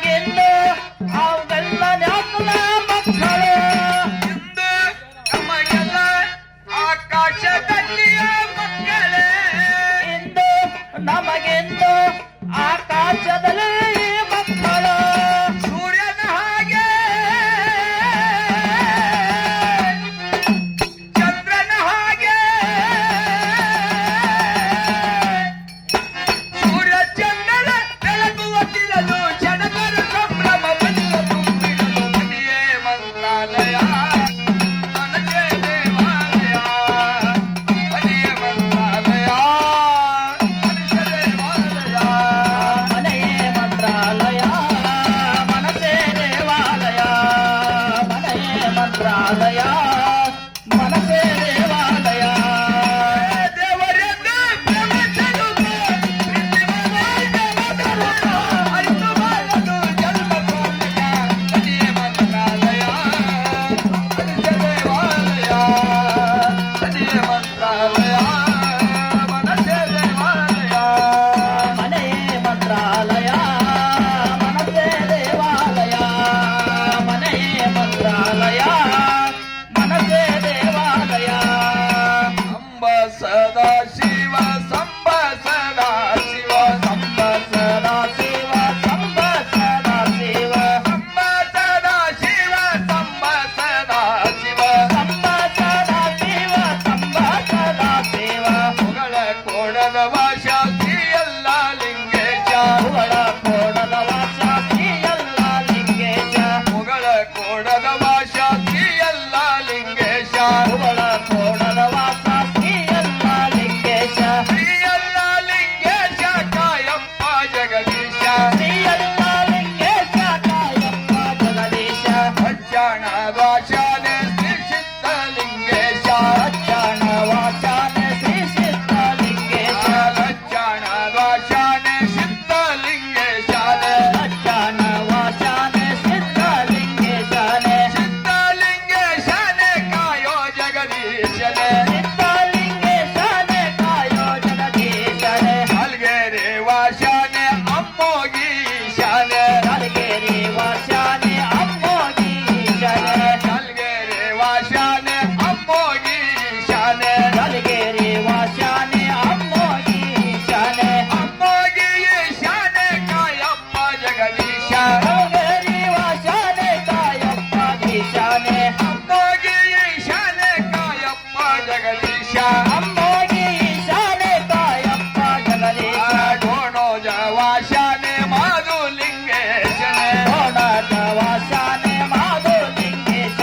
ನಮಗೆಂದು ಅವೆಲ್ಲ ನ್ಯಾಕಲ ಮಕ್ಕಳು ಇಂದು ನಮಗೆಲ್ಲ ಆಕಾಶದಲ್ಲಿಯ ಮಕ್ಕಳೇ ಇಂದು ನಮಗೆಂದು ಆಕಾಶದಲ್ಲಿ ಮಕ್ಕಳು ಸೂರ್ಯನ ಹಾಗೆ ಚಂದ್ರನ ಹಾಗೆ ಸೂರ್ಯ ಚಂದ್ರನ ಬೆಳಗುವ ತಿಳಲು ಜನಗರು ಸಂಭ್ರಮ ಬಂದ ತುಂಬಿಡಲು ಮನೆಯೇ ಮಂತ್ರಾಲಯ ಮನಸೇ ದೇವಾಲಯ ಮನೆಯೇ ಮಂತ್ರಾಲಯ ಮನಸೇ ದೇವಾಲಯ ಮನೆಯೇ ಮಂತ್ರಾಲಯ ಮನಸೇ ದೇವಾಲಯ ಮನೆಯೇ ಮಂತ್ರಾಲಯ ಮನಸೇ ದೇವಾಲಯ ದೇವರೆಂದು ಪ್ರವಚನು ಅರಿತು ಬಾಳಲು ಜನ್ಮ ಕೋಟಿಯ ಮನೆಯೇ ಮಂತ್ರಾಲಯ ಮನಸೇ ದೇವಾಲಯ ಮನೆಯೇ ಮಂತ್ರಾಲಯ ಮನಸೇ ದೇವಾಲಯ ಮನೆಯೇ ಮಂತ್ರಾಲಯ ಮನಸೇ ದೇವಾಲಯ ಮನೆಯೇ ಮಂತ್ರಾಲಯ ಮನಸೇ ದೇವಾಲಯ ಅಂಬ ಸದಾ ಶಿವ ಸಂಬ ಸದಾ ಶಿವ ಸಂಬ ಸದಾ ಶಿವ ಸಂಬ ಸದಾ ಶಿವ ಅಂಬ ಸದಾ ಶಿವ ಸಂಬ ಸದಾ ಶಿವ ಸಂಬ ಸದಾ ಶಿವ ಸಂಬ ಸದಾ ಶಿವ ಮುಗಳ ಕೋಡದ ವಾಶ ಶ್ರೀಯಲ್ಲ ಲಿಂಗೇಶ ಮುಗಳ ಕೋಡದ ವಾಸ ಶ್ರೀಯಲ್ಲ ಲಿಂಗೇಶ ಮುಗಳ ಕೋಡದ ವಾಶ ಶ್ರೀಯಲ್ಲ ಲಿಂಗೇಶ ಮುಗಳ ಕೋಡದ ವಾಸ ಶ್ರೀಯಲ್ಲ ಲಿಂಗೇಶ ಶ್ರೀಯಲ್ಲ ಲಿಂಗೇಶ ಕಾಯಪ್ಪ ಜಗದೀಶ ಶ್ರೀಯಲ್ಲ ಲಿಂಗೇಶ ಕಾಯಪ್ಪ ಜಗದೀಶ ಅಜ್ಜಾಣ ದ್ವಾಶಾನೆ ಶ್ರೀ ಸಿದ್ಧ ಲಿಂಗೇಶ ಅಜ್ಜಾಣ ವಾಚಾನೆ ಶ್ರೀ ಸಿದ್ಧ ಲಿಂಗೇಶ ಅಜ್ಜಾಣ ದ್ವಾಶಾನೆ ಸಿದ್ಧ ಲಿಂಗೇಶಾನೆ ಅಜ್ಜಾಣ ವಾಚಾನೆ ಸಿದ್ಧ ಲಿಂಗೇಶನೇ ಸಿದ್ಧ ಲಿಂಗೇಶಾನೆ ಕಾಯೋ ಜಗದೀಶನೇ ಸಿದ್ಧ ಲಿಂಗೇಶನೇ ಕಾಯೋ ಜಗದೀಶನೇ ಅಲ್ಗೆರೆ ವಾಶಾನೆ ಅಮ್ಮೋಗೀಶಾನೆ ನಲ್ಗೇರಿ ವಾಚಾನೆ ಅಮ್ಮೋಗೀಶನೇ ಅಲ್ಗೆರೆ ವಾಶಾನೆ ಅಮ್ಮೋಗೀಶಾನೆ ನಲ್ಗೇರಿ ವಾಚಾನೆ ಅಮ್ಮೋಗೀಶನೇ ಅಮ್ಮೋಗೀಶಾನೆ ಕಾಯಪ್ಪ ಜಗದೀಶ ನಲ್ಗೇರಿ ವಾಚಾನೆ ಕಾಯಪ್ಪ ಗೀಶನೇ ಅಮ್ಮೋಗೀಶಾನೆ ಕಾಯಪ್ಪ ಜಗದೀಶ ಅಮ್ಮೋಗೀಶನೇ ಕಾಯಪ್ಪ ಜಗದೀಶ ಗೋಣೋಜ ವಾಶಾನೆ ಮಾಧು ಲಿಂಗೇಶನೆ ಕೋಣದ ವಾಚಾನೆ ಮಾಧು ಲಿಂಗೇಶ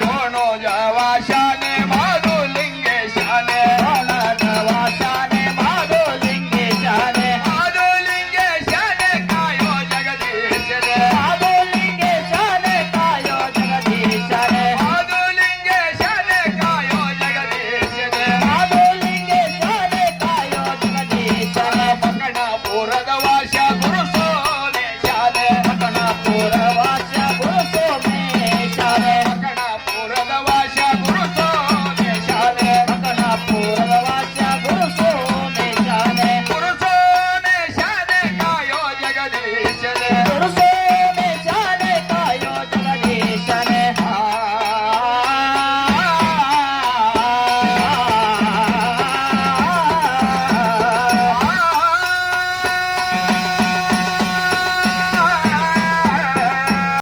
ಗೋಣೋಜ ವಾಶಾನೆ ಮಾಧು ಲಿಂಗೇಶಾನೆ ಕೋಣದ ವಾಚಾನೆ ಮಾಧು ಲಿಂಗೇಶನೇ ಮಾಧು ಲಿಂಗೇಶಾನೆ ಕಾಯೋ ಜಗದೀಶನೆ ಮಾಧು ಲಿಂಗೇಶನೇ ಕಾಯೋ ಜಗದೀಶನೇ ಮಾಧು ಲಿಂಗೇಶಾನೆ ಕಾಯೋ ಜಗದೀಶನೆ ಮಾಧು ಲಿಂಗೇಶನೇ ಕಾಯೋ ಜಗದೀಶನೇ ಪಕಣಪುರದ ವಾಶ ಗುರು ಸೋಮೇಶಾನೆ ಪಟ್ಟಣಪುರ ವಾಚ ಗುರು ಸೋಮೇಶನೇ ಪಕಣಪುರದ ವಾಶ ಗುರು ಸೋಮೇಶಾನೆ ಪಟ್ಟಣಪುರದ ವಾಚ ಗುರು ಸೋಮೇಶನೇ ಗುರು ಸೋಮೇಶಾನೆ ಕಾಯೋ ಜಗದೀಶ